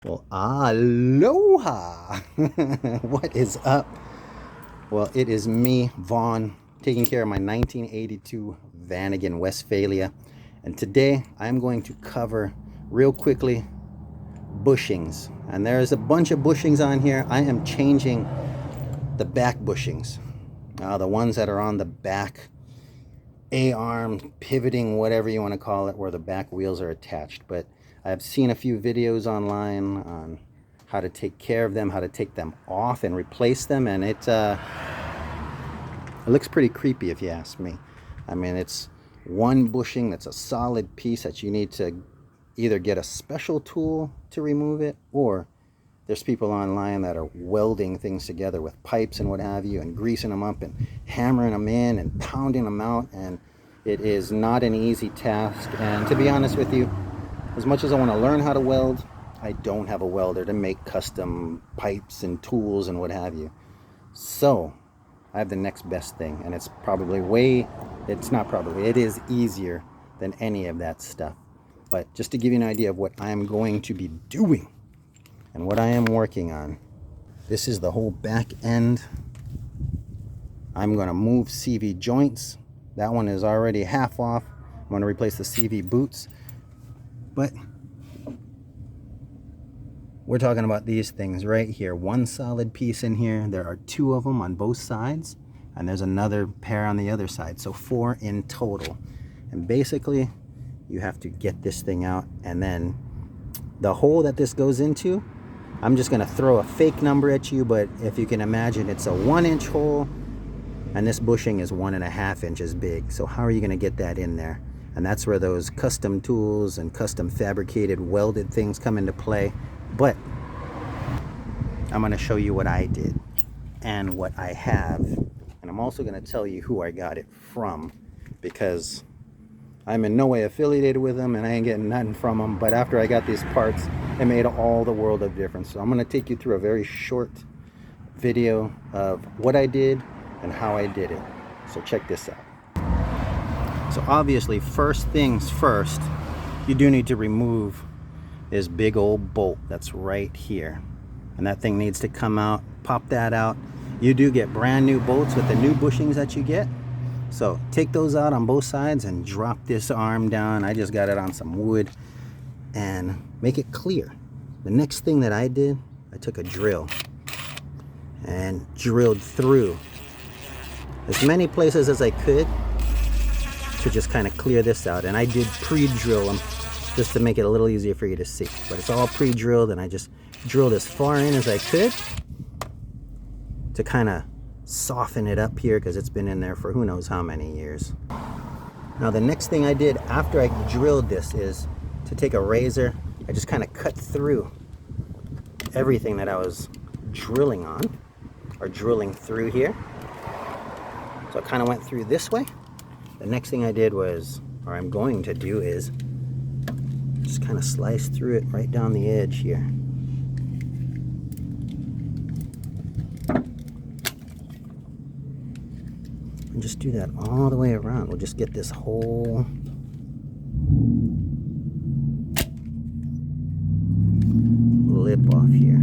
Well, aloha! What is up? Well, it is me, Vaughn, taking care of my 1982 Vanagon Westfalia. And today I'm going to cover real quickly bushings. And there's a bunch of bushings on here. I am changing the back bushings. The ones that are on the back A-arm, pivoting, whatever you want to call it, where the back wheels are attached. But I've seen a few videos online on how to take care of them, how to take them off and replace them, and it looks pretty creepy if you ask me. I mean, it's one bushing that's a solid piece that you need to either get a special tool to remove it, or there's people online that are welding things together with pipes and what have you, and greasing them up and hammering them in and pounding them out, and it is not an easy task. And to be honest with you, as much as I want to learn how to weld, I don't have a welder to make custom pipes and tools and what have you. So I have the next best thing, and it is easier than any of that stuff. But just to give you an idea of what I am going to be doing and what I am working on, this is the whole back end. I'm going to move CV joints. That one is already half off. I'm going to replace the CV boots. But we're talking about these things right here. One solid piece in here. There are two of them on both sides, and there's another pair on the other side. So 4 in total. And basically, you have to get this thing out, and then the hole that this goes into, I'm just going to throw a fake number at you, but if you can imagine, it's a 1-inch hole, and this bushing is 1.5 inches big. So how are you going to get that in there? And that's where those custom tools and custom fabricated welded things come into play. But I'm going to show you what I did and what I have. And I'm also going to tell you who I got it from, because I'm in no way affiliated with them and I ain't getting nothing from them. But after I got these parts, it made all the world of difference. So I'm going to take you through a very short video of what I did and how I did it. So check this out. So obviously, first things first, you do need to remove this big old bolt that's right here. And that thing needs to come out. Pop that out. You do get brand new bolts with the new bushings that you get. So take those out on both sides and drop this arm down. I just got it on some wood and make it clear. The next thing that I did, I took a drill and drilled through as many places as I could to just kind of clear this out. And I did pre-drill them just to make it a little easier for you to see. But it's all pre-drilled, and I just drilled as far in as I could to kind of soften it up here, because it's been in there for who knows how many years. Now the next thing I did after I drilled this is to take a razor. I just kind of cut through everything that I was drilling on, or drilling through here. So I kind of went through this way. The next thing I did was, or I'm going to do, is just kind of slice through it right down the edge here. And just do that all the way around. We'll just get this whole lip off here.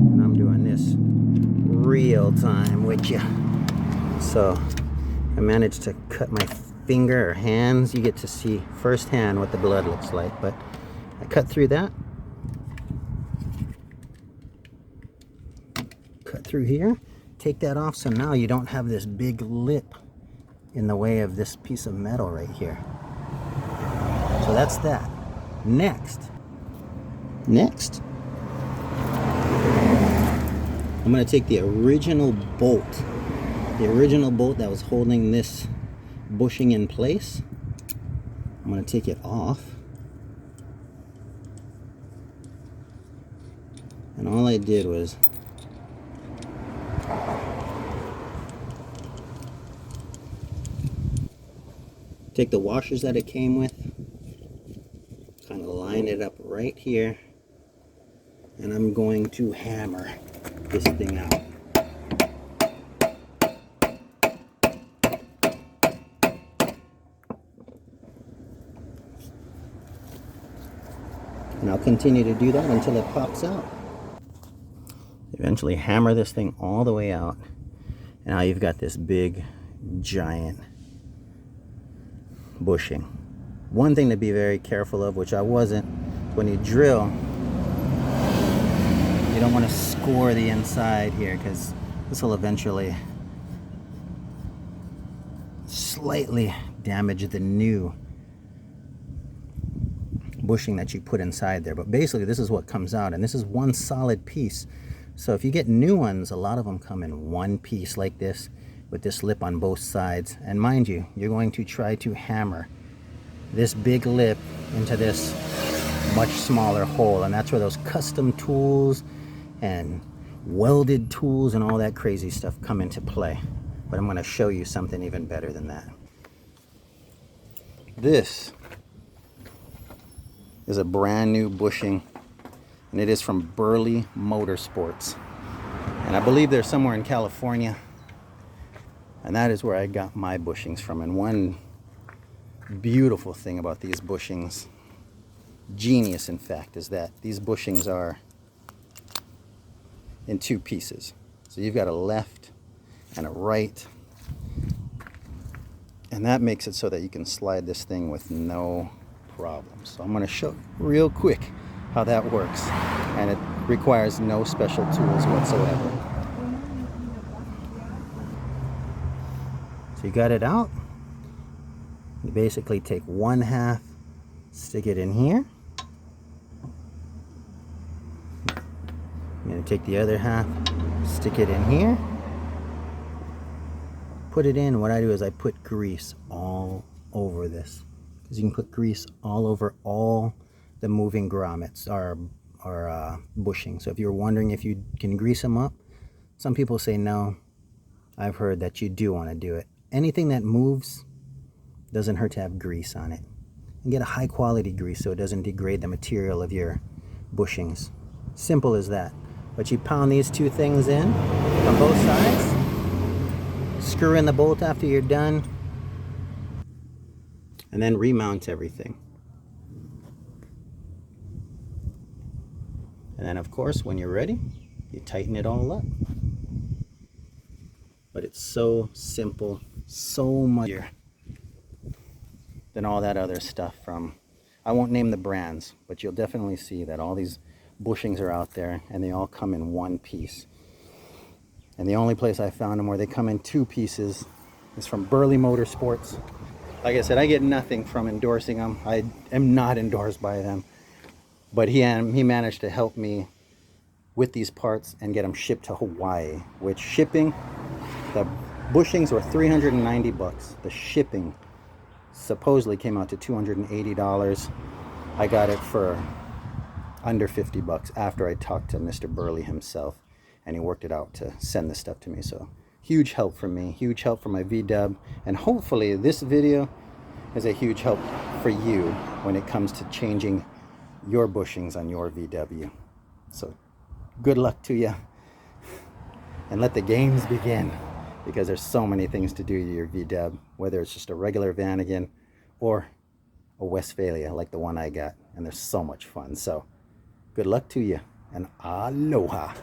And I'm doing this real time with you. So I managed to cut my finger or hands. You get to see firsthand what the blood looks like, but I cut through that, cut through here, take that off, so now you don't have this big lip in the way of this piece of metal right here. So that's that. Next I'm going to take the original bolt that was holding this bushing in place. I'm going to take it off, and all I did was take the washers that it came with, kind of line it up right here, and I'm going to hammer this thing out. And I'll continue to do that until it pops out. Eventually hammer this thing all the way out. And now you've got this big, giant bushing. One thing to be very careful of, which I wasn't, when you drill, you don't want to score the inside here, because this will eventually slightly damage the new bushing that you put inside there. But basically this is what comes out, and this is one solid piece. So if you get new ones, a lot of them come in one piece like this with this lip on both sides. And mind you, you're going to try to hammer this big lip into this much smaller hole, and that's where those custom tools and welded tools and all that crazy stuff come into play. But I'm going to show you something even better than that. This is a brand new bushing, and it is from Burley Motorsports, and I believe they're somewhere in California, and that is where I got my bushings from. And one beautiful thing about these bushings, genius in fact, is that these bushings are in two pieces. So you've got a left and a right, and that makes it so that you can slide this thing with no problem. So I'm going to show real quick how that works, and it requires no special tools whatsoever. So you got it out. You basically take one half, stick it in here. I'm going to take the other half, stick it in here, put it in. What I do is I put grease all over this, because you can put grease all over all the moving grommets or bushing. So if you're wondering if you can grease them up, some people say no. I've heard that you do want to do it. Anything that moves doesn't hurt to have grease on it, and get a high quality grease so it doesn't degrade the material of your bushings. Simple as that. But you pound these two things in on both sides, screw in the bolt after you're done, and then remount everything. And then of course when you're ready, you tighten it all up. But it's so simple, so much easier than all that other stuff from, I won't name the brands, but you'll definitely see that all these bushings are out there and they all come in one piece. And the only place I found them where they come in two pieces is from Burley Motorsports. Like I said, I get nothing from endorsing them. I am not endorsed by them, but he managed to help me with these parts and get them shipped to Hawaii, which shipping, the bushings were $390. The shipping supposedly came out to $280. I got it for under $50 after I talked to Mr. Burley himself, and he worked it out to send this stuff to me. So huge help from me, huge help for my VW, and hopefully this video is a huge help for you when it comes to changing your bushings on your VW. So good luck to you, and let the games begin, because there's so many things to do to your VW, whether it's just a regular Vanagon or a Westfalia like the one I got, and they're so much fun. So good luck to you, and aloha.